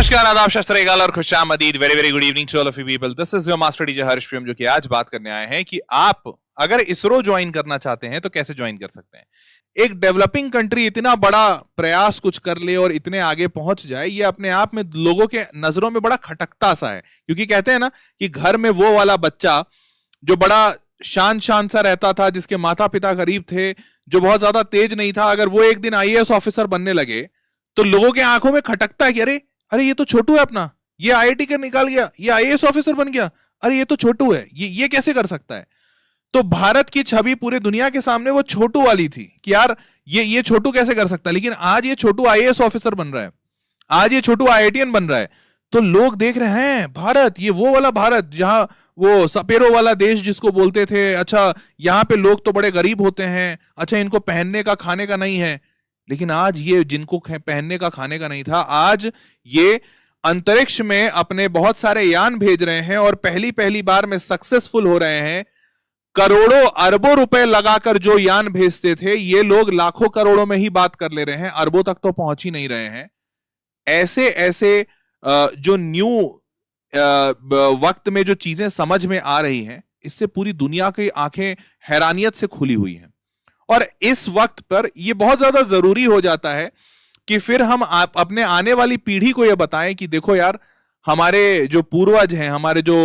नमस्कार, आदाब, शत श्री अकाल और खुशामदीद। Very very good evening to all of you people. This is your master teacher Harsh Priyam, जो कि आज बात करने आए हैं कि आप अगर इसरो ज्वाइन करना चाहते हैं तो कैसे ज्वाइन कर सकते हैं। एक डेवलपिंग कंट्री इतना बड़ा प्रयास कुछ कर ले और इतने आगे पहुंच जाए, ये अपने आप में लोगों के नजरों में बड़ा खटकता सा है। क्योंकि कहते हैं ना कि घर में वो वाला बच्चा जो बड़ा शान सा रहता था, जिसके माता पिता गरीब थे, जो बहुत ज्यादा तेज नहीं था, अगर वो एक दिन आईएएस ऑफिसर बनने लगे तो लोगों के आंखों में खटकता है कि अरे अरे ये तो छोटू है अपना, ये आईआईटी का निकाल गया, ये आईएएस ऑफिसर बन गया, अरे ये तो छोटू है, ये कैसे कर सकता है। तो भारत की छवि पूरे दुनिया के सामने वो छोटू वाली थी कि यार ये छोटू कैसे कर सकता है। लेकिन आज ये छोटू आईएएस ऑफिसर बन रहा है, आज ये छोटू आईआईटीएन बन रहा है। तो लोग देख रहे हैं भारत, ये वो वाला भारत जहां वो सपेरों वाला देश जिसको बोलते थे, अच्छा यहां पे लोग तो बड़े गरीब होते हैं, अच्छा इनको पहनने का खाने का नहीं है। लेकिन आज ये जिनको पहनने का खाने का नहीं था, आज ये अंतरिक्ष में अपने बहुत सारे यान भेज रहे हैं और पहली बार में सक्सेसफुल हो रहे हैं। करोड़ों अरबों रुपए लगाकर जो यान भेजते थे, ये लोग लाखों करोड़ों में ही बात कर ले रहे हैं, अरबों तक तो पहुंच ही नहीं रहे हैं। ऐसे जो न्यू वक्त में जो चीजें समझ में आ रही हैं, इससे पूरी दुनिया की आंखें हैरानियत से खुली हुई हैं। और इस वक्त पर यह बहुत ज्यादा जरूरी हो जाता है कि फिर हम अपने आने वाली पीढ़ी को यह बताएं कि देखो यार, हमारे जो पूर्वज हैं, हमारे जो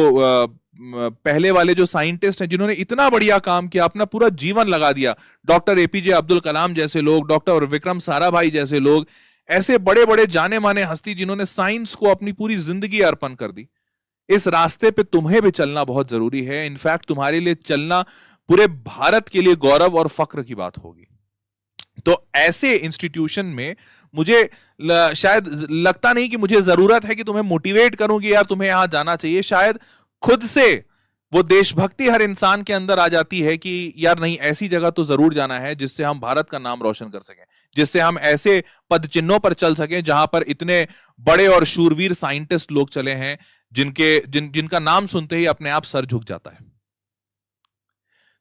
पहले वाले जो साइंटिस्ट हैं, जिन्होंने इतना बढ़िया काम किया, अपना पूरा जीवन लगा दिया, डॉक्टर एपीजे अब्दुल कलाम जैसे लोग, डॉक्टर विक्रम साराभाई जैसे लोग, ऐसे बड़े बड़े जाने माने हस्ती जिन्होंने साइंस को अपनी पूरी जिंदगी अर्पण कर दी। इस रास्ते पे तुम्हें भी चलना बहुत जरूरी है। इनफैक्ट तुम्हारे लिए चलना पूरे भारत के लिए गौरव और फक्र की बात होगी। तो ऐसे इंस्टीट्यूशन में मुझे शायद लगता नहीं कि मुझे जरूरत है कि तुम्हें मोटिवेट करूं कि यार तुम्हें यहां जाना चाहिए। शायद खुद से वो देशभक्ति हर इंसान के अंदर आ जाती है कि यार नहीं, ऐसी जगह तो जरूर जाना है जिससे हम भारत का नाम रोशन कर सकें, जिससे हम ऐसे पद चिन्हों पर चल सकें जहां पर इतने बड़े और शूरवीर साइंटिस्ट लोग चले हैं, जिनका नाम सुनते ही अपने आप सर झुक जाता है।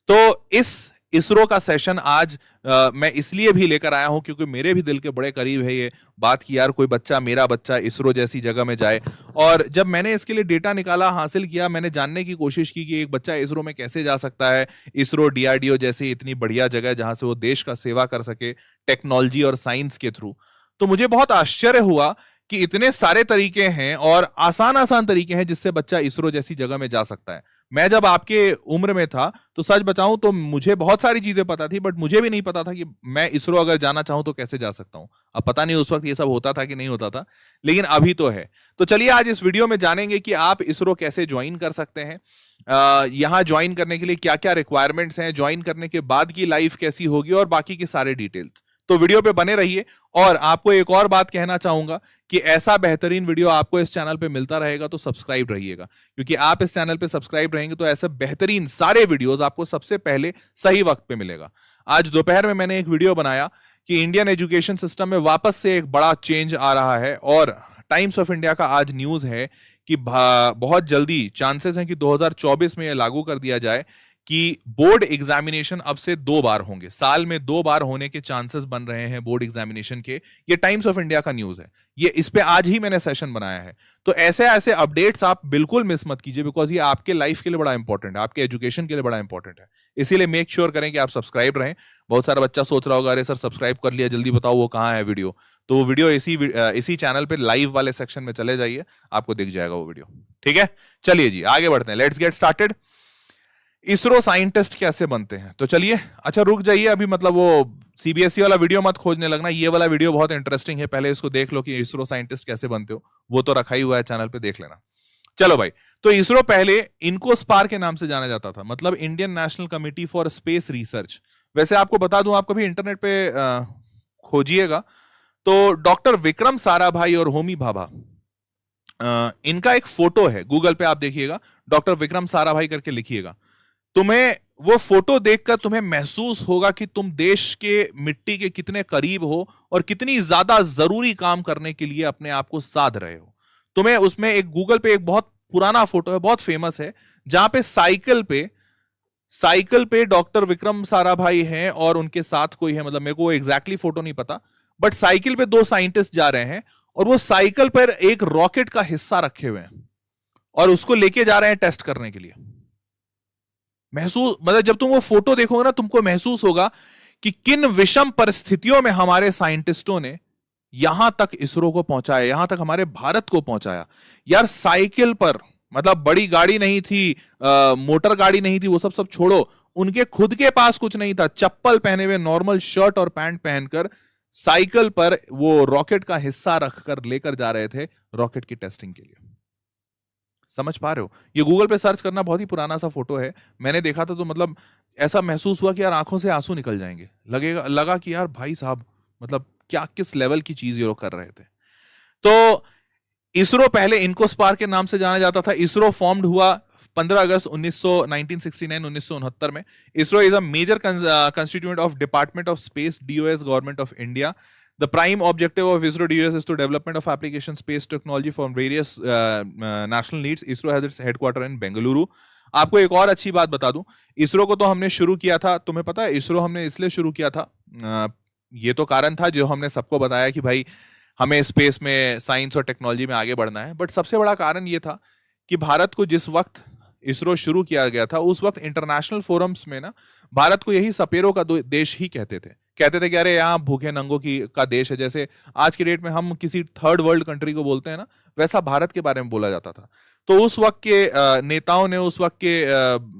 तो इस इसरो का सेशन आज मैं इसलिए भी लेकर आया हूं क्योंकि मेरे भी दिल के बड़े करीब है ये बात कि यार कोई बच्चा, मेरा बच्चा इसरो जैसी जगह में जाए। और जब मैंने इसके लिए डेटा निकाला, हासिल किया, मैंने जानने की कोशिश की कि एक बच्चा इसरो में कैसे जा सकता है, इसरो डीआरडीओ जैसी इतनी बढ़िया जगह जहां से वो देश का सेवा कर सके टेक्नोलॉजी और साइंस के थ्रू, तो मुझे बहुत आश्चर्य हुआ कि इतने सारे तरीके हैं और आसान तरीके हैं जिससे बच्चा इसरो जैसी जगह में जा सकता है। मैं जब आपके उम्र में था तो सच बताऊं तो मुझे बहुत सारी चीजें पता थी, बट मुझे भी नहीं पता था कि मैं इसरो अगर जाना चाहूं तो कैसे जा सकता हूं। अब पता नहीं उस वक्त ये सब होता था कि नहीं होता था, लेकिन अभी तो है। तो चलिए आज इस वीडियो में जानेंगे कि आप इसरो कैसे ज्वाइन कर सकते हैं, यहां ज्वाइन करने के लिए क्या क्या रिक्वायरमेंट्स हैं, ज्वाइन करने के बाद की लाइफ कैसी होगी और बाकी के सारे डिटेल्स। तो वीडियो पे बने रहिए। और आपको एक और बात कहना चाहूंगा कि ऐसा बेहतरीन वीडियो आपको इस चैनल पे मिलता रहेगा तो सब्सक्राइब रहिएगा, क्योंकि आप इस चैनल पे सब्सक्राइब रहेंगे तो ऐसे बेहतरीन सारे वीडियोस आपको सबसे पहले सही वक्त पे मिलेगा। आज दोपहर में मैंने एक वीडियो बनाया कि इंडियन एजुकेशन सिस्टम में वापस से एक बड़ा चेंज आ रहा है, और टाइम्स ऑफ इंडिया का आज न्यूज है कि बहुत जल्दी चांसेस हैं कि 2024 में यह लागू कर दिया जाए कि बोर्ड एग्जामिनेशन अब से 2 बार होंगे, साल में 2 बार होने के चांसेस बन रहे हैं बोर्ड एग्जामिनेशन के। ये टाइम्स ऑफ इंडिया का न्यूज है, ये इस पे आज ही मैंने सेशन बनाया है। तो ऐसे अपडेट्स आप बिल्कुल मिस मत कीजिए, बिकॉज ये आपके लाइफ के लिए बड़ा इंपॉर्टेंट है, आपके एजुकेशन के लिए बड़ा इंपॉर्टेंट है। इसीलिए मेक श्योर करें कि आप सब्सक्राइब रहें। बहुत सारा बच्चा सोच रहा होगा अरे सर सब्सक्राइब कर लिया, जल्दी बताओ वो कहाँ है वीडियो। तो वो वीडियो इसी चैनल पे लाइव वाले सेक्शन में चले जाइए, आपको दिख जाएगा वो वीडियो। ठीक है, चलिए जी आगे बढ़ते हैं, let's get started. ISRO scientist कैसे बनते हैं, तो चलिए, अच्छा रुक जाइए अभी, मतलब वो सीबीएसई वाला वीडियो मत खोजने लगना, ये वाला वीडियो बहुत इंटरेस्टिंग है, पहले इसको देख लो कि इसरो साइंटिस्ट कैसे बनते हो, वो तो रखा ही हुआ है चैनल पे, देख लेना। चलो भाई, तो इसरो पहले इनकोस्पार के नाम से जाना जाता था, मतलब Indian national committee for space research. वैसे आपको बता दूं, आप कभी इंटरनेट पे खोजिएगा तो डॉक्टर विक्रम साराभाई और होमी भाभा, इनका एक फोटो है, गूगल पे आप देखिएगा, डॉक्टर विक्रम साराभाई करके लिखिएगा। तुम्हें वो फोटो देखकर तुम्हें महसूस होगा कि तुम देश के मिट्टी के कितने करीब हो और कितनी ज्यादा जरूरी काम करने के लिए अपने आप को साध रहे हो। तुम्हें उसमें एक गूगल पे एक बहुत पुराना फोटो है, बहुत फेमस है, जहां पे साइकिल पे डॉक्टर विक्रम साराभाई हैं और उनके साथ कोई है, मतलब मेरे को एग्जैक्टली फोटो नहीं पता, बट साइकिल पे 2 साइंटिस्ट जा रहे हैं और वो साइकिल पर एक रॉकेट का हिस्सा रखे हुए हैं और उसको लेके जा रहे हैं टेस्ट करने के लिए। महसूस, मतलब जब तुम वो फोटो देखोगे ना, तुमको महसूस होगा कि किन विषम परिस्थितियों में हमारे साइंटिस्टों ने यहां तक इसरो को पहुंचाया, यहां तक हमारे भारत को पहुंचाया। यार साइकिल पर, मतलब बड़ी गाड़ी नहीं थी, मोटर गाड़ी नहीं थी, वो सब छोड़ो, उनके खुद के पास कुछ नहीं था, चप्पल पहने हुए, नॉर्मल शर्ट और पैंट पहनकर साइकिल पर वो रॉकेट का हिस्सा रखकर लेकर जा रहे थे रॉकेट की टेस्टिंग के लिए। समझ पा रहे हो? ये गूगल पे सर्च करना, बहुत ही पुराना सा फोटो है, मैंने देखा था तो मतलब ऐसा महसूस हुआ कि यार आंखों से आंसू निकल जाएंगे, लगा कि यार भाई साहब, मतलब क्या किस लेवल की चीज ये लोग कर रहे थे। तो इसरो पहले इनकोस्पार के नाम से जाना जाता था। इसरो फॉर्म्ड हुआ 15 अगस्त 1969 में। ISRO is a major constituent of department of space, DOS, government of India. The prime objective of ISRO DOS is to development of application space technology for various national needs. ISRO has its headquarter in Bengaluru. आपको एक और अच्छी बात बता दूं, इसरो को तो हमने शुरू किया था, तुम्हें पता है इसरो हमने इसलिए शुरू किया था, ये तो कारण था जो हमने सबको बताया कि भाई हमें स्पेस में, साइंस और टेक्नोलॉजी में आगे बढ़ना है। बट सबसे बड़ा कारण ये था कि भारत को जिस वक्त इसरो शुरू किया गया था, उस वक्त इंटरनेशनल फोरम्स में ना भारत को यही सपेरों का देश ही कहते थे कि अरे यहाँ भूखे नंगों का देश है। जैसे आज की डेट में हम किसी थर्ड वर्ल्ड कंट्री को बोलते हैं ना, वैसा भारत के बारे में बोला जाता था। तो उस वक्त के नेताओं ने, उस वक्त के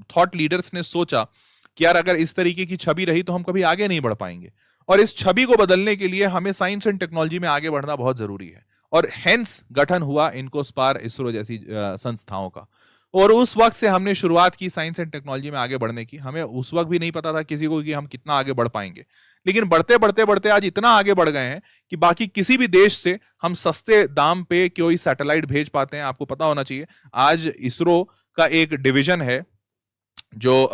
थॉट लीडर्स ने सोचा कि यार अगर इस तरीके की छवि रही तो हम कभी आगे नहीं बढ़ पाएंगे, और इस छवि को बदलने के लिए हमें साइंस एंड टेक्नोलॉजी में आगे बढ़ना बहुत जरूरी है। और हेंस गठन हुआ इनकोस्पार, इसरो जैसी संस्थाओं का। और उस वक्त से हमने शुरुआत की साइंस एंड टेक्नोलॉजी में आगे बढ़ने की। हमें उस वक्त भी नहीं पता था किसी को कि हम कितना आगे बढ़ पाएंगे, लेकिन बढ़ते बढ़ते बढ़ते आज इतना आगे बढ़ गए हैं कि बाकी किसी भी देश से हम सस्ते दाम पे कोई सैटेलाइट भेज पाते हैं। आपको पता होना चाहिए, आज इसरो का एक डिवीजन है जो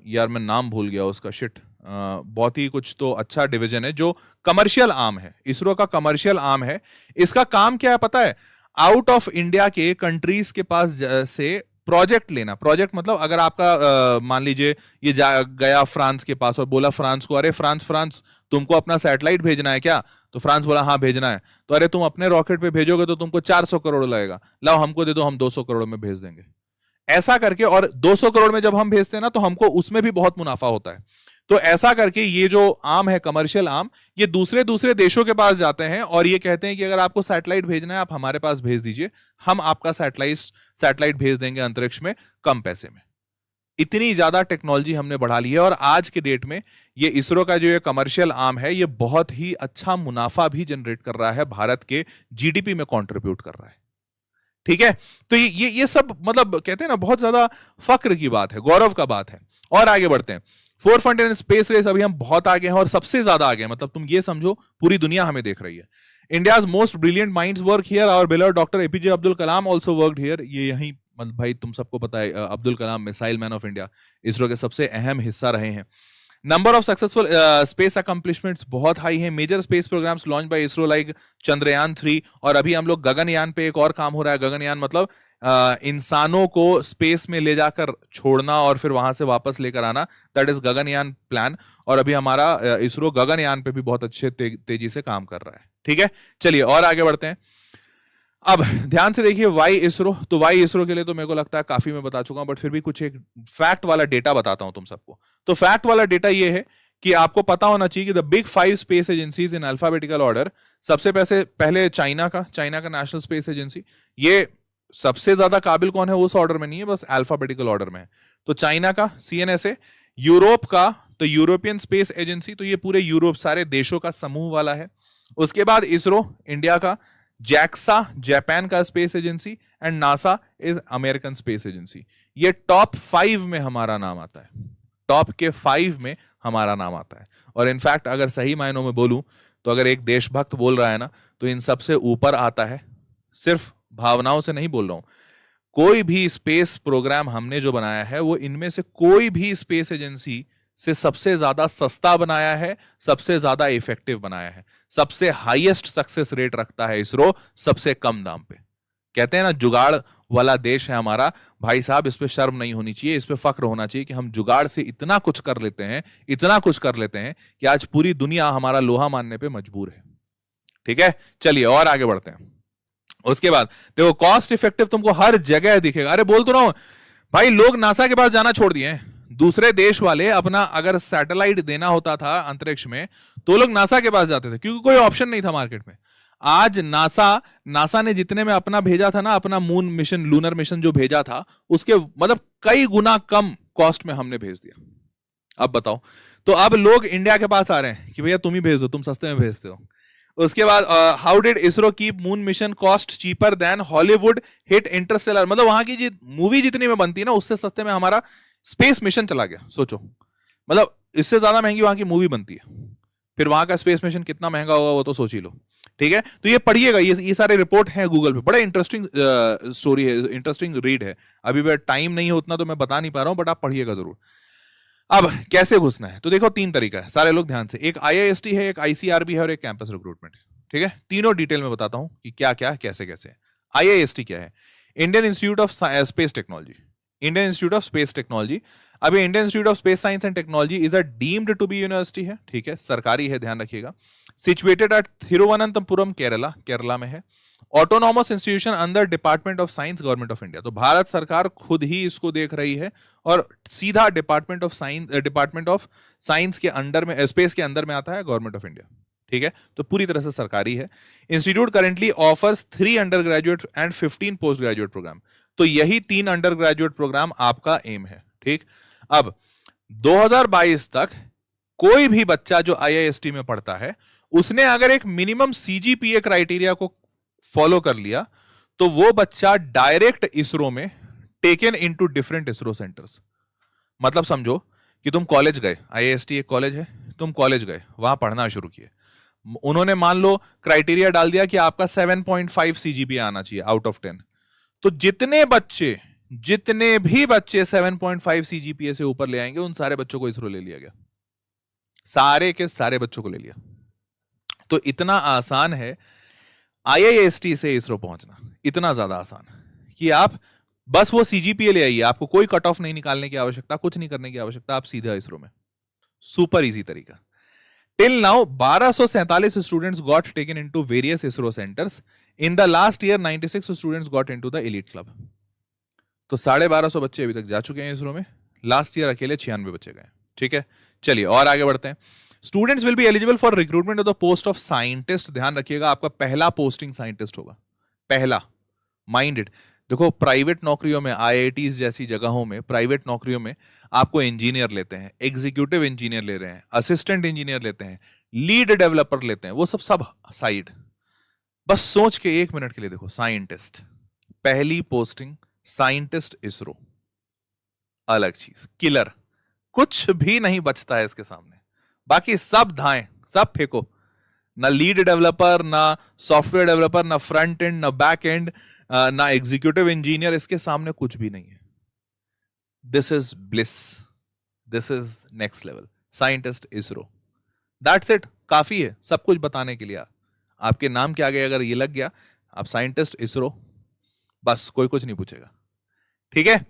यार मैं नाम भूल गया उसका, शिट, बहुत ही कुछ तो अच्छा डिवीजन है जो कमर्शियल आर्म है, इसरो का कमर्शियल आर्म है। इसका काम क्या है पता है? आउट ऑफ इंडिया के कंट्रीज के पास से प्रोजेक्ट लेना। प्रोजेक्ट मतलब अगर आपका मान लीजिए ये गया फ्रांस के पास और बोला फ्रांस को, अरे फ्रांस तुमको अपना सैटेलाइट भेजना है क्या? तो फ्रांस बोला हाँ भेजना है। तो अरे तुम अपने रॉकेट पे भेजोगे तो तुमको 400 करोड़ लगेगा, लाओ हमको दे दो, हम 200 करोड़ में भेज देंगे। ऐसा करके, और 200 करोड़ में जब हम भेजते हैं ना तो हमको उसमें भी बहुत मुनाफा होता है। तो ऐसा करके ये जो आर्म है, कमर्शियल आर्म, ये दूसरे देशों के पास जाते हैं और ये कहते हैं कि अगर आपको सैटेलाइट भेजना है आप हमारे पास भेज दीजिए, हम आपका सैटेलाइट भेज देंगे अंतरिक्ष में कम पैसे में। इतनी ज्यादा टेक्नोलॉजी हमने बढ़ा ली है, और आज के डेट में ये इसरो का जो ये कमर्शियल आर्म है, ये बहुत ही अच्छा मुनाफा भी जनरेट कर रहा है, भारत के जीडीपी में कंट्रीब्यूट कर रहा है। ठीक है, तो ये सब मतलब कहते हैं ना, बहुत ज्यादा फक्र की बात है, गौरव का बात है। और आगे बढ़ते हैं। फोरफ्रंट इन स्पेस रेस, अभी हम बहुत आगे हैं और सबसे ज्यादा आगे हैं, मतलब तुम ये समझो पूरी दुनिया हमें देख रही है। India's most brilliant minds work here, our beloved doctor APJ Abdul Kalam also worked here. ये यहीं, मतलब भाई तुम सबको पता है Abdul Kalam missile man of India, ISRO के सबसे अहम हिस्सा रहे हैं। Number of successful space accomplishments बहुत हाई है। Major space programmes launch by ISRO like Chandrayaan 3, और अभी हम लोग गगनयान पे एक और काम हो रहा है। गगनयान मतलब इंसानों को स्पेस में ले जाकर छोड़ना और फिर वहां से वापस लेकर आना, दैट इज गगनयान प्लान। और अभी हमारा इसरो गगनयान पे भी बहुत अच्छे तेजी से काम कर रहा है। ठीक है, चलिए और आगे बढ़ते हैं। अब ध्यान से देखिए, वाई इसरो। तो वाई इसरो के लिए तो मेरे को लगता है काफी मैं बता चुका हूं, बट फिर भी कुछ एक फैक्ट वाला डेटा बताता हूं तुम सबको। तो फैक्ट वाला डेटा ये है कि आपको पता होना चाहिए कि the big 5 space agencies in alphabetical order, सबसे पहले चाइना का नेशनल स्पेस एजेंसी। ये सबसे ज्यादा काबिल कौन है उस ऑर्डर में नहीं है, बस अल्फाबेटिकल ऑर्डर में है। तो चाइना का CNSA, यूरोप का तो यूरोपियन स्पेस एजेंसी, तो ये पूरे यूरोप सारे देशों का समूह वाला है। उसके बाद इसरो इंडिया का, जैक्सा जापान का space agency, and NASA is American space agency. ये टॉप 5 में हमारा नाम आता है, टॉप के 5 में हमारा नाम आता है। और इनफैक्ट अगर सही मायनों में बोलूं तो अगर एक देशभक्त बोल रहा है ना, तो इन सबसे ऊपर आता है। सिर्फ भावनाओं से नहीं बोल रहा हूं, कोई भी स्पेस प्रोग्राम हमने जो बनाया है वो इनमें से कोई भी स्पेस एजेंसी से सबसे ज्यादा सस्ता बनाया है, सबसे ज्यादा इफेक्टिव बनाया है, सबसे हाईएस्ट सक्सेस रेट रखता है इसरो, सबसे कम दाम पे। कहते हैं ना जुगाड़ वाला देश है हमारा, भाई साहब इस पे शर्म नहीं होनी चाहिए, इस पे फक्र होना चाहिए कि हम जुगाड़ से इतना कुछ कर लेते हैं, इतना कुछ कर लेते हैं कि आज पूरी दुनिया हमारा लोहा मानने पे मजबूर है। ठीक है, चलिए और आगे बढ़ते हैं। उसके बाद देखो कॉस्ट इफेक्टिव तुमको हर जगह दिखेगा। अरे बोल तो रहा हूं भाई, लोग नासा के पास जाना छोड़ दिए हैं। दूसरे देश वाले अपना अगर सैटेलाइट देना होता था अंतरिक्ष में तो लोग नासा के पास जाते थे, क्योंकि कोई ऑप्शन नहीं था मार्केट में। आज नासा ने जितने में अपना भेजा था ना, अपना मून मिशन, लूनर मिशन जो भेजा था, उसके मतलब कई गुना कम कॉस्ट में हमने भेज दिया। अब बताओ, तो अब लोग इंडिया के पास आ रहे हैं कि भैया तुम ही भेज दो, तुम सस्ते में भेजते हो। उसके बाद how did ISRO keep moon mission cost cheaper than Hollywood hit Interstellar, मतलब वहां की मूवी जितनी में बनती है ना, उससे सस्ते में हमारा स्पेस मिशन चला गया। सोचो, मतलब इससे ज्यादा महंगी वहां की मूवी बनती है, फिर वहां का स्पेस मिशन कितना महंगा होगा वो तो सोच ही लो। ठीक है, तो ये पढ़िएगा, ये सारे रिपोर्ट हैं गूगल पे, बड़ा इंटरेस्टिंग स्टोरी है, इंटरेस्टिंग रीड है। अभी टाइम नहीं है उतना तो मैं बता नहीं पा रहा हूं, बट आप पढ़िएगा जरूर। अब कैसे घुसना है, तो देखो 3 तरीका है, सारे लोग ध्यान से, एक IIST है, एक ICRB है और एक कैंपस रिक्रूटमेंट है। ठीक है, तीनों डिटेल में बताता हूं कि क्या क्या कैसे कैसे। IIST क्या है? Indian institute of space technology. Indian institute of space technology, अभी Indian institute of space science and technology is a deemed to be university है। ठीक है, सरकारी है, ध्यान रखिएगा। सिचुएटेड एट थिरुवनंतपुरम, केरला में है। Autonomous institution under department of science, government of India. तो भारत सरकार खुद ही इसको देख रही है और सीधा डिपार्टमेंट ऑफ साइंस के अंडर में, स्पेस के अंदर में आता है गवर्नमेंट ऑफ इंडिया। ठीक है, तो पूरी तरह से सरकारी है। Institute currently offers 3 under graduate and 15 post graduate program. तो यही 3 अंडर ग्रेजुएट प्रोग्राम आपका एम है। ठीक, अब 2022 तक कोई भी बच्चा जो IIST में पढ़ता है, उसने अगर एक मिनिमम CGPA क्राइटेरिया को फॉलो कर लिया तो वो बच्चा डायरेक्ट इसरो में taken into different ISRO centres. मतलब समझो कि तुम कॉलेज गए, IIST एक कॉलेज है, तुम कॉलेज गए, वहां पढ़ना शुरू किए, उन्होंने मान लो क्राइटेरिया डाल दिया कि आपका 7.5 CGPA आना चाहिए आउट ऑफ 10, तो जितने भी बच्चे 7.5 CGPA से ऊपर ले आएंगे, उन सारे बच्चों को इसरो ले लिया गया, सारे के सारे बच्चों को ले लिया। तो इतना आसान है IIST से इसरो पहुंचना, इतना ज्यादा आसान कि आप बस वो CGPA ले आइए, आपको कोई कट ऑफ नहीं निकालने की आवश्यकता, कुछ नहीं करने की आवश्यकता, आप सीधा इसरो में। सुपर इजी तरीका। Till now 1247 students got taken into various ISRO centres. In the last year 96 students got into the elite club. तो 1250 बच्चे अभी तक जा चुके हैं इसरो में, लास्ट ईयर अकेले 96 बच्चे गए। ठीक है, चलिए और आगे बढ़ते हैं। Students will be eligible for recruitment of the post of scientist. ध्यान रखिएगा, आपका पहला पोस्टिंग साइंटिस्ट होगा, पहला, माइंड इट। देखो प्राइवेट नौकरियों में, IITs जैसी जगहों में, प्राइवेट नौकरियों में आपको इंजीनियर लेते हैं, एग्जीक्यूटिव इंजीनियर ले रहे हैं, असिस्टेंट इंजीनियर लेते हैं, लीड डेवलपर लेते हैं, वो सब साइड। बस सोच के 1 मिनट के लिए देखो, साइंटिस्ट, पहली पोस्टिंग साइंटिस्ट इसरो, अलग चीज, किलर, कुछ भी नहीं बचता है इसके सामने, बाकी सब धाएं, सब फेंको, ना लीड डेवलपर, ना सॉफ्टवेयर डेवलपर, ना फ्रंट एंड, ना बैक एंड, ना एग्जीक्यूटिव इंजीनियर, इसके सामने कुछ भी नहीं है। This is bliss, this is next level, scientist ISRO, that's it, काफी है सब कुछ बताने के लिए। आपके नाम के आगे अगर ये लग गया, आप साइंटिस्ट इसरो, बस कोई कुछ नहीं पूछेगा। ठीक है,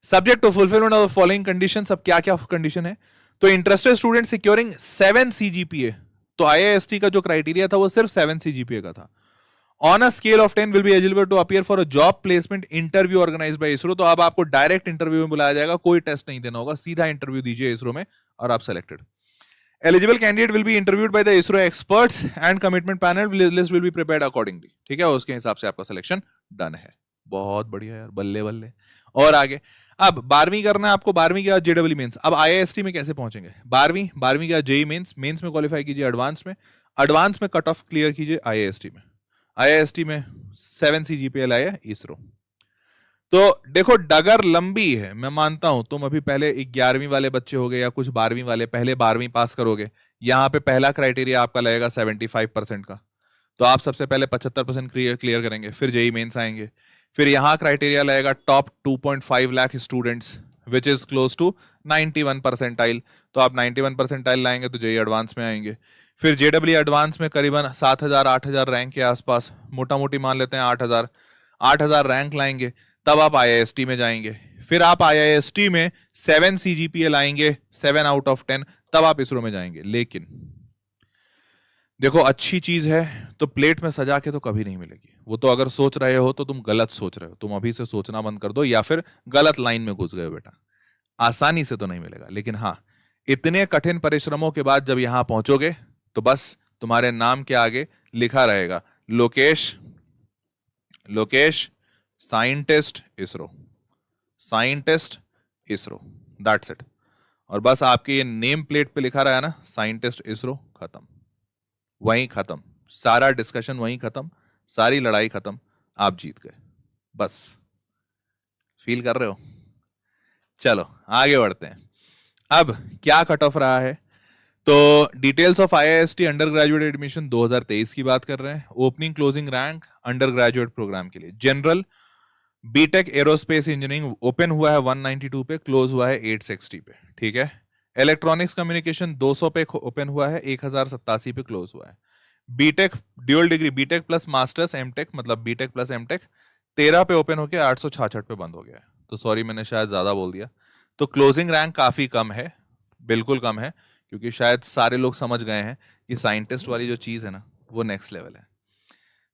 subject to fulfilment of following conditions. अब क्या क्या कंडीशन है, तो इंटरेस्टेड स्टूडेंट सिक्योरिंग 7 CGPA, तो IIST का जो क्राइटेरिया था वो सिर्फ 7 CGPA का था। On a scale of 10 will be eligible to appear for a job placement interview organised by ISRO. तो अब आपको डायरेक्ट इंटरव्यू में बुलाया जाएगा, कोई टेस्ट नहीं देना होगा, सीधा इंटरव्यू दीजिए इसरो में और आप selected. Eligible candidate will be interviewed by the ISRO experts and commitment panel, list will be prepared accordingly. ठीक है, उसके हिसाब से आपका सिलेक्शन डन है। बहुत बढ़िया यार, बल्ले बल्ले। और आगे, अब 12वीं करना है आपको, 12वीं के बाद JEE मेंस। अब IIST में कैसे पहुंचेंगे, 12वीं के बाद JEE मेंस में क्वालिफाई कीजिए, एडवांस में कट ऑफ क्लियर कीजिए IIST में 7 CGPA लाया इसरो। तो देखो डगर लंबी है, मैं मानता हूं, तुम अभी पहले 11वीं वाले बच्चे हो गए या कुछ 12वीं वाले, पहले 12वीं पास करोगे, यहां पे पहला क्राइटेरिया आपका लगेगा 75% का, तो आप सबसे पहले 75% क्लियर करेंगे, फिर JEE मेंस आएंगे, फिर यहां क्राइटेरिया लगेगा top 2.5 lakh students which is close to 91 percentile, तो आप 91 परसेंटाइल लाएंगे तो JEE एडवांस में आएंगे। फिर JEE एडवांस में करीबन 7,000-8,000 रैंक के आसपास, मोटा मोटी मान लेते हैं 8,000 रैंक लाएंगे, तब आप IIST में जाएंगे। फिर आप IIST में 7 CGPA लाएंगे, 7 आउट ऑफ 10, तब आप इसरो में जाएंगे। लेकिन देखो अच्छी चीज है तो प्लेट में सजा के तो कभी नहीं मिलेगी। वो तो अगर सोच रहे हो तो तुम गलत सोच रहे हो, तुम अभी से सोचना बंद कर दो या फिर गलत लाइन में घुस गए हो बेटा। आसानी से तो नहीं मिलेगा, लेकिन हाँ इतने कठिन परिश्रमों के बाद जब यहां पहुंचोगे तो बस तुम्हारे नाम के आगे लिखा रहेगा Lokesh, Lokesh scientist ISRO, scientist ISRO, that's it. और बस आपके ये नेम प्लेट पे लिखा रहा है ना साइंटिस्ट इसरो, खत्म, वहीं खत्म, सारा डिस्कशन वहीं खत्म, सारी लड़ाई खत्म, आप जीत गए। बस फील कर रहे हो? चलो आगे बढ़ते हैं। अब क्या कट ऑफ रहा है, तो details of IIST under graduate admission 2023 की बात कर रहे हैं। Opening closing rank under graduate program के लिए general BTech aerospace engineering open हुआ है 192 पे, क्लोज हुआ है 860 पे, ठीक है। इलेक्ट्रॉनिक्स कम्युनिकेशन 200 पे ओपन हुआ है, 1087 पे क्लोज हुआ है। BTech dual degree BTech plus masters MTech मतलब बीटेक प्लस एमटेक 13 पे ओपन होकर 866 पे बंद हो गया है। तो सॉरी मैंने शायद ज्यादा बोल दिया। तो क्लोजिंग रैंक काफी कम है, बिल्कुल कम है, क्योंकि शायद सारे लोग समझ गए हैं कि साइंटिस्ट वाली जो चीज है ना वो नेक्स्ट लेवल है।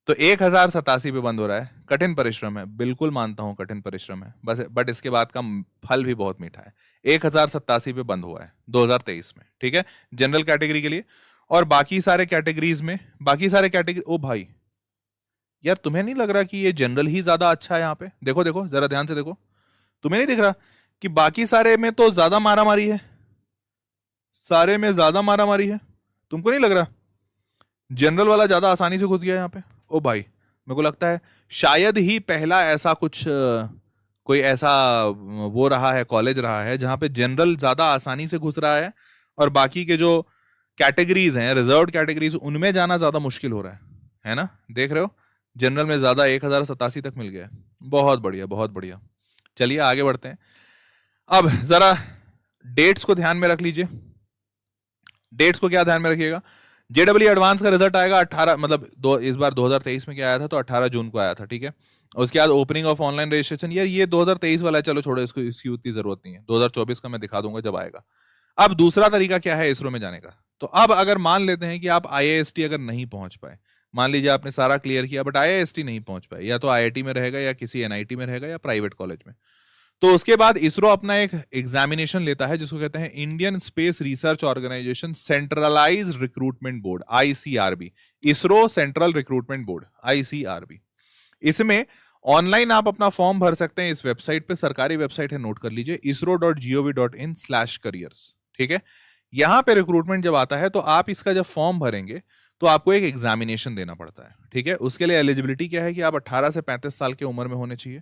तो 1087 पे बंद हो रहा है। कठिन परिश्रम है, बिल्कुल मानता हूं कठिन परिश्रम है, बस बट इसके बाद का फल भी बहुत मीठा है। 1087 पे बंद हुआ है 2023 में, ठीक है, जनरल कैटेगरी के लिए। और बाकी सारे कैटेगरीज में, बाकी सारे कैटेगरी, ओ भाई यार तुम्हें नहीं लग रहा कि ये जनरल ही ज्यादा अच्छा है? यहाँ पे देखो देखो जरा ध्यान से देखो, तुम्हें नहीं दिख रहा कि बाकी सारे में तो ज्यादा मारामारी है, सारे में ज्यादा मारामारी है? तुमको नहीं लग रहा जनरल वाला ज्यादा आसानी से घुस गया यहाँ पे? ओ भाई मेरे को लगता है शायद ही पहला ऐसा कुछ कोई ऐसा वो रहा है, कॉलेज रहा है जहां पे जनरल ज्यादा आसानी से घुस रहा है और बाकी के जो कैटेगरीज हैं, रिजर्व कैटेगरीज, उनमें जाना ज्यादा मुश्किल हो रहा है ना? देख रहे हो जनरल में ज्यादा 1087 तक मिल गया है। बहुत बढ़िया बहुत बढ़िया। चलिए आगे बढ़ते हैं। अब जरा डेट्स को ध्यान में रख लीजिए। डेट्स को क्या ध्यान में रखिएगा, जेडब्ल्यू एडवांस का रिजल्ट आएगा 18 मतलब इस बार 2023 में क्या आया था, तो 18 जून को आया था, ठीक है। उसके बाद ओपनिंग ऑफ ऑनलाइन रजिस्ट्रेशन, यार ये 2023 वाला है, चलो छोड़ो इसको, इसकी उतनी जरूरत नहीं है, 2024 का मैं दिखा दूंगा जब आएगा। अब दूसरा तरीका क्या है इसरो में जाने का, तो अब अगर मान लेते हैं कि आप आईआईएसटी अगर नहीं पहुंच पाए, मान लीजिए आपने सारा क्लियर किया बट आईआईएसटी नहीं पहुंच पाए, या तो आईआईटी में रहेगा या किसी एनआईटी में रहेगा या प्राइवेट कॉलेज में, तो उसके बाद इसरो अपना एक एग्जामिनेशन लेता है जिसको कहते हैं Indian space research organisation centralise recruitment board, ICRB, ISRO central recruitment board, ICRB. इसमें ऑनलाइन आप अपना फॉर्म भर सकते हैं, इस वेबसाइट पे, सरकारी वेबसाइट है, नोट कर लीजिए, isro.gov.in/careers, ठीक है। यहां पे रिक्रूटमेंट जब आता है तो आप इसका जब फॉर्म भरेंगे तो आपको एक एग्जामिनेशन देना पड़ता है, ठीक है। उसके लिए एलिजिबिलिटी क्या है कि आप 18 से 35 साल की उम्र में होने चाहिए।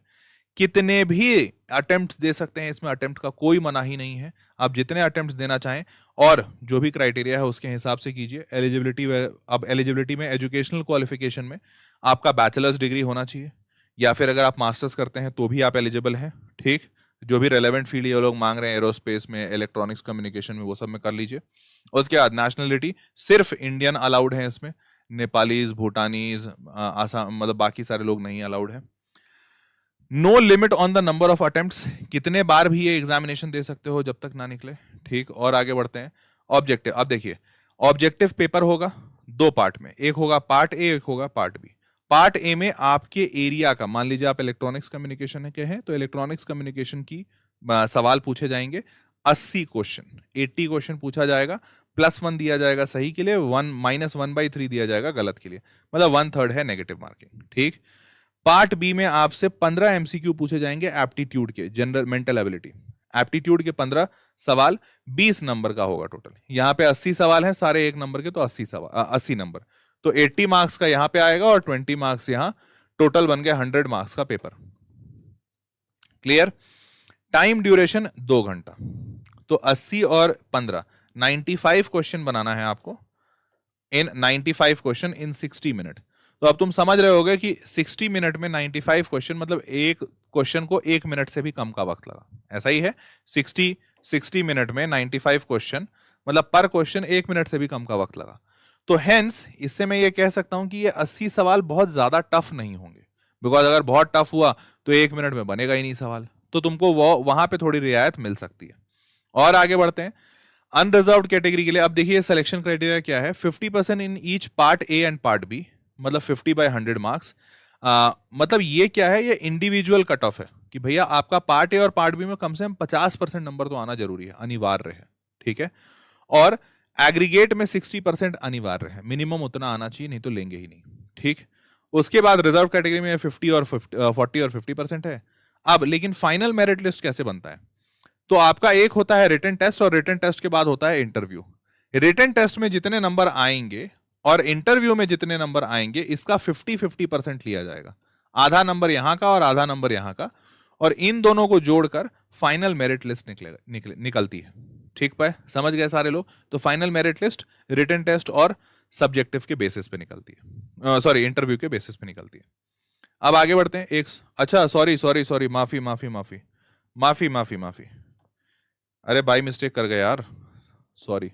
कितने भी अटेम्प्ट दे सकते हैं, इसमें अटेम्प्ट का कोई मनाही नहीं है, आप जितने अटेम्प्ट देना चाहें, और जो भी क्राइटेरिया है उसके हिसाब से कीजिए। एलिजिबिलिटी, अब एलिजिबिलिटी में एजुकेशनल क्वालिफिकेशन में आपका बैचलर्स डिग्री होना चाहिए, या फिर अगर आप मास्टर्स करते हैं तो भी आप एलिजिबल हैं, ठीक। जो भी रेलेवेंट फील्ड ये लोग मांग रहे हैं, एरोस्पेस में, इलेक्ट्रॉनिक्स कम्युनिकेशन में, वो सब में कर लीजिए। उसके बाद नेशनलिटी सिर्फ इंडियन अलाउड है इसमें, नेपालीज, भूटानीज, आसाम, मतलब बाकी सारे लोग नहीं अलाउड है। No limit on the number of attempts, कितने बार भी ये एग्जामिनेशन दे सकते हो जब तक ना निकले, ठीक। और आगे बढ़ते हैं। ऑब्जेक्टिव, अब देखिए ऑब्जेक्टिव पेपर होगा दो पार्ट में, एक होगा पार्ट ए, एक होगा पार्ट बी। पार्ट ए में आपके एरिया का, मान लीजिए आप इलेक्ट्रॉनिक्स कम्युनिकेशन के हैं तो इलेक्ट्रॉनिक्स कम्युनिकेशन की सवाल पूछे जाएंगे, 80 क्वेश्चन, 80 क्वेश्चन पूछा जाएगा, +1 दिया जाएगा सही के लिए, -1/3 दिया जाएगा गलत के लिए, मतलब 1/3 है नेगेटिव मार्किंग, ठीक। पार्ट बी में आपसे 15 एमसीक्यू पूछे जाएंगे एप्टीट्यूड के, जनरल मेंटल एबिलिटी, एप्टीट्यूड के 15 सवाल, 20 नंबर का होगा टोटल। यहां पे 80 सवाल हैं सारे 1 नंबर के, तो 80 सवाल 80 नंबर, तो 80 मार्क्स का यहां पे आएगा और 20 मार्क्स यहां, टोटल बन गया 100 मार्क्स का पेपर। क्लियर। टाइम ड्यूरेशन 2 घंटा, तो 80 और 15 95 क्वेश्चन बनाना है आपको, इन 95 क्वेश्चन इन 60 मिनट। तो अब तुम समझ रहे होगे कि 60 मिनट में 95 क्वेश्चन, मतलब एक क्वेश्चन को 1 मिनट से भी कम का वक्त लगा, ऐसा ही है। 60 मिनट में 95 क्वेश्चन, मतलब पर क्वेश्चन 1 मिनट से भी कम का वक्त लगा। तो हेंस इससे मैं ये कह सकता हूं कि ये 80 सवाल बहुत ज्यादा टफ नहीं होंगे, बिकॉज अगर बहुत टफ हुआ तो 1 मिनट में बनेगा ही नहीं सवाल, तो तुमको वो वहां पे थोड़ी रियायत मिल सकती है। और आगे बढ़ते हैं। अनरिजर्व्ड कैटेगरी के लिए अब देखिए सिलेक्शन क्राइटेरिया क्या है, 50% in each part A and part B, मतलब 50/100 मार्क्स। मतलब ये क्या है, ये इंडिविजुअल कट ऑफ है कि भैया आपका पार्ट ए और पार्ट बी में कम से कम 50% नंबर तो आना जरूरी है, अनिवार्य है, ठीक है। और एग्रीगेट में 60% अनिवार्य है, मिनिमम उतना आना चाहिए, नहीं तो लेंगे ही नहीं, ठीक। उसके बाद रिजर्व कैटेगरी में 40 और 50% है। अब लेकिन फाइनल मेरिट लिस्ट कैसे बनता है, तो आपका एक होता है रिटन टेस्ट और रिटन टेस्ट के बाद होता है इंटरव्यू। रिटन टेस्ट में जितने नंबर आएंगे और इंटरव्यू में जितने नंबर आएंगे, इसका 50-50% लिया जाएगा, आधा नंबर यहां का और आधा नंबर यहां का, और इन दोनों को जोड़कर फाइनल मेरिट लिस्ट निकलती है, ठीक पाए, समझ गए सारे लोग। तो final merit list written test और सब्जेक्टिव के बेसिस पे निकलती है, सॉरी इंटरव्यू के बेसिस पे निकलती है। अब आगे बढ़ते हैं। एक अच्छा सॉरी माफी, अरे भाई मिस्टेक कर गए यार, सॉरी,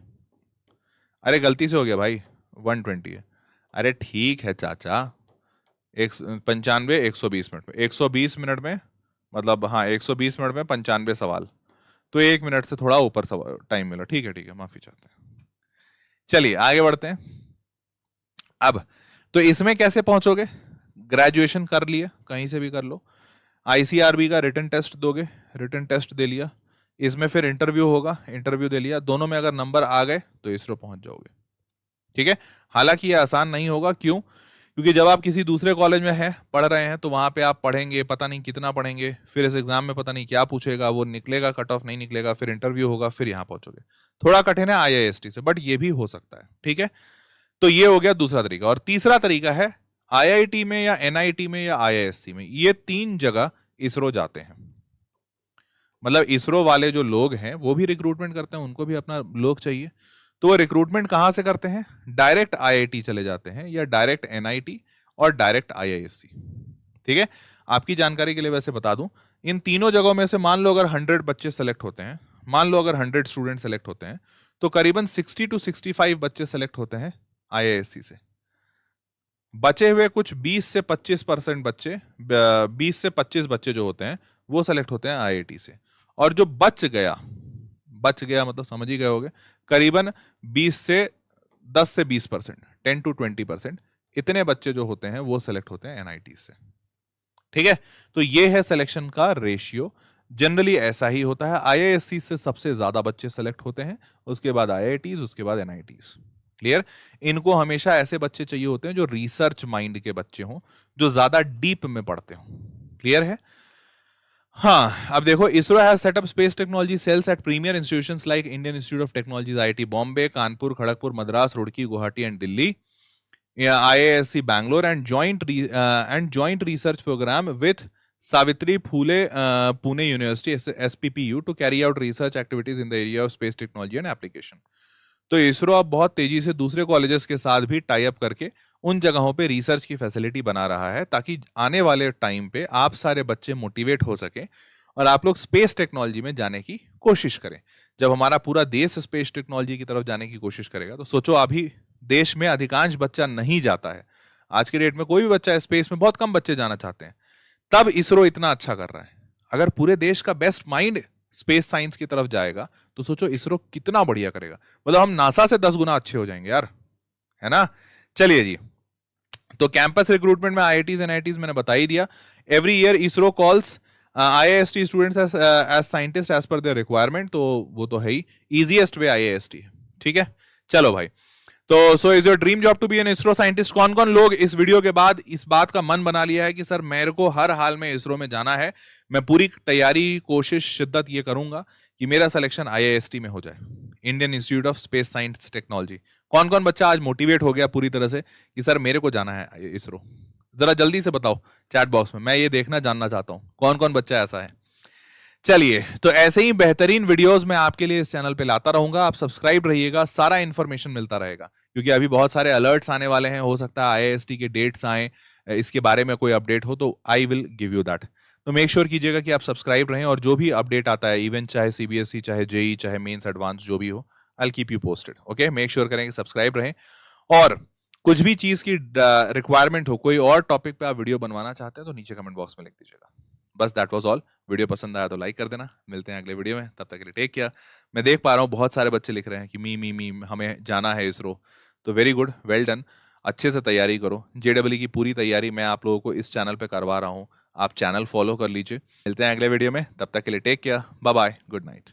अरे गलती से हो गया भाई, 120 है। अरे ठीक है चाचा, 95 120 मिनट में, 120 मिनट में, मतलब हाँ 120 मिनट में 95 सवाल, तो 1 मिनट से थोड़ा ऊपर टाइम मिला, ठीक है माफी चाहते हैं। चलिए आगे बढ़ते हैं। अब तो इसमें कैसे पहुंचोगे, ग्रेजुएशन कर लिया, कहीं से भी कर लो, आईसीआरबी का रिटन टेस्ट दोगे, रिटन टेस्ट दे लिया, इसमें फिर इंटरव्यू होगा, इंटरव्यू दे लिया, दोनों में अगर नंबर आ गए तो इसरो पहुंच जाओगे, ठीक है। हालांकि ये आसान नहीं होगा, क्यों, क्योंकि जब आप किसी दूसरे कॉलेज में हैं, पढ़ रहे हैं, तो वहां पे आप पढ़ेंगे, पता नहीं कितना पढ़ेंगे, फिर इस एग्जाम में पता नहीं क्या पूछेगा, वो निकलेगा कट ऑफ नहीं निकलेगा, फिर इंटरव्यू होगा, फिर यहाँ पहुंचोगे। थोड़ा कठिन है आईआईएसटी से, बट ये भी हो सकता है, ठीक है। तो ये हो गया दूसरा तरीका। और तीसरा तरीका है आईआईटी में या एनआईटी में या आईआईएससी में, ये 3 जगह इसरो जाते हैं। मतलब इसरो वाले जो लोग हैं वो भी रिक्रूटमेंट करते हैं, उनको भी अपना लोग चाहिए, तो वो रिक्रूटमेंट कहां से करते हैं, डायरेक्ट आईआईटी चले जाते हैं, या डायरेक्ट एनआईटी और डायरेक्ट आईआईएससी, ठीक है। आपकी जानकारी के लिए वैसे बता दूं, इन तीनों जगहों में से मान लो अगर 100 बच्चे सेलेक्ट होते हैं, मान लो अगर 100 स्टूडेंट सेलेक्ट होते हैं, तो करीबन 60 to 65 बच्चे सेलेक्ट होते हैं आईआईएससी से। बचे हुए कुछ 20 से 25% बच्चे, 20 से 25 बच्चे जो होते हैं वो सेलेक्ट होते हैं आईआईटी से। और जो बच गया मतलब समझ ही गए होगे, करीबन 10 से 20%, 10 to 20%, इतने बच्चे जो होते हैं वो सेलेक्ट होते हैं एनआईटी से, ठीक है। तो ये है सिलेक्शन का रेशियो, जनरली ऐसा ही होता है। आईआईएससी से सबसे ज्यादा बच्चे सेलेक्ट होते हैं, उसके बाद आईआईटीज, उसके बाद एनआईटीज, क्लियर। इनको हमेशा ऐसे बच्चे चाहिए होते हैं जो रिसर्च माइंड के बच्चे हों, जो ज्यादा डीप में पढ़ते हों, क्लियर है। हाँ, अब देखो, ISRO has set up space technology cells at premier institutions like Indian institute of Technology IIT Bombay, Kanpur, Kharagpur, Madras, Roorkee, Guwahati and Delhi, IISc Bangalore, and joint research program with Savitri Phule Pune University SPPU to carry out research activities in the area of space technology and application। तो इसरो अब बहुत तेजी से दूसरे colleges के साथ भी tie up करके उन जगहों पे रिसर्च की फैसिलिटी बना रहा है, ताकि आने वाले टाइम पे आप सारे बच्चे मोटिवेट हो सके और आप लोग स्पेस टेक्नोलॉजी में जाने की कोशिश करें। जब हमारा पूरा देश स्पेस टेक्नोलॉजी की तरफ जाने की कोशिश करेगा, तो सोचो अभी देश में अधिकांश बच्चा नहीं जाता है, आज के डेट में कोई भी बच्चा स्पेस में, बहुत कम बच्चे जाना चाहते हैं, तब इसरो इतना अच्छा कर रहा है। अगर पूरे देश का बेस्ट माइंड स्पेस साइंस की तरफ जाएगा, तो सोचो इसरो कितना बढ़िया करेगा, मतलब हम नासा से 10 गुना अच्छे हो जाएंगे यार, है ना। चलिए जी, तो कैंपस रिक्रूटमेंट में आईआईटीज एनआईटीज मैंने बता ही दिया। Every year ISRO calls IIST students as scientist as per their requirement, तो वो तो है ही, इजीएस्ट वे आईआईएसटी, ठीक है। चलो भाई, तो so is your dream job to be an ISRO scientist. कौन कौन लोग इस वीडियो के बाद इस बात का मन बना लिया है कि सर मेरे को हर हाल में इसरो में जाना है, मैं पूरी तैयारी, कोशिश, शिद्दत ये करूंगा कि मेरा सिलेक्शन आईआईएसटी में हो जाए, Indian institute of space science technology. कौन कौन बच्चा आज मोटिवेट हो गया पूरी तरह से कि सर मेरे को जाना है इसरो, जरा जल्दी से बताओ चैट बॉक्स में, मैं ये देखना जानना चाहता हूं कौन कौन बच्चा ऐसा है। चलिए, तो ऐसे ही बेहतरीन वीडियोस मैं आपके लिए इस चैनल पे लाता रहूंगा, आप सब्सक्राइब रहिएगा, सारा इंफॉर्मेशन मिलता रहेगा, क्योंकि अभी बहुत सारे अलर्ट्स आने वाले हैं, हो सकता है आईआईएसटी के डेट्स आए, इसके बारे में कोई अपडेट हो, तो I will give you that. तो मेक श्योर कीजिएगा कि आप सब्सक्राइब रहें, और जो भी अपडेट आता है, इवन चाहे सीबीएसई, चाहे जेई, चाहे मेंस एडवांस, जो भी हो, I will keep you posted. Okay, make sure करें कि सब्सक्राइब रहें, और कुछ भी चीज की रिक्वायरमेंट हो, कोई और टॉपिक पे आप वीडियो बनवाना चाहते हैं, तो नीचे कमेंट बॉक्स में लिख दीजिएगा। बस दैट वाज ऑल। वीडियो पसंद आया तो लाइक कर देना। मिलते हैं अगले वीडियो में, तब तक के लिए टेक केयर। मैं देख पा रहा हूँ बहुत सारे बच्चे लिख रहे हैं कि मी हमें जाना है इसरो, तो वेरी गुड, वेल डन। अच्छे से तैयारी करो। जेडब्ल्यू की पूरी तैयारी मैं आप लोगों को इस चैनल पे करवा रहा हूँ, आप चैनल फॉलो कर लीजिए। मिलते हैं अगले वीडियो में, तब तक के लिए take care, bye bye, good night.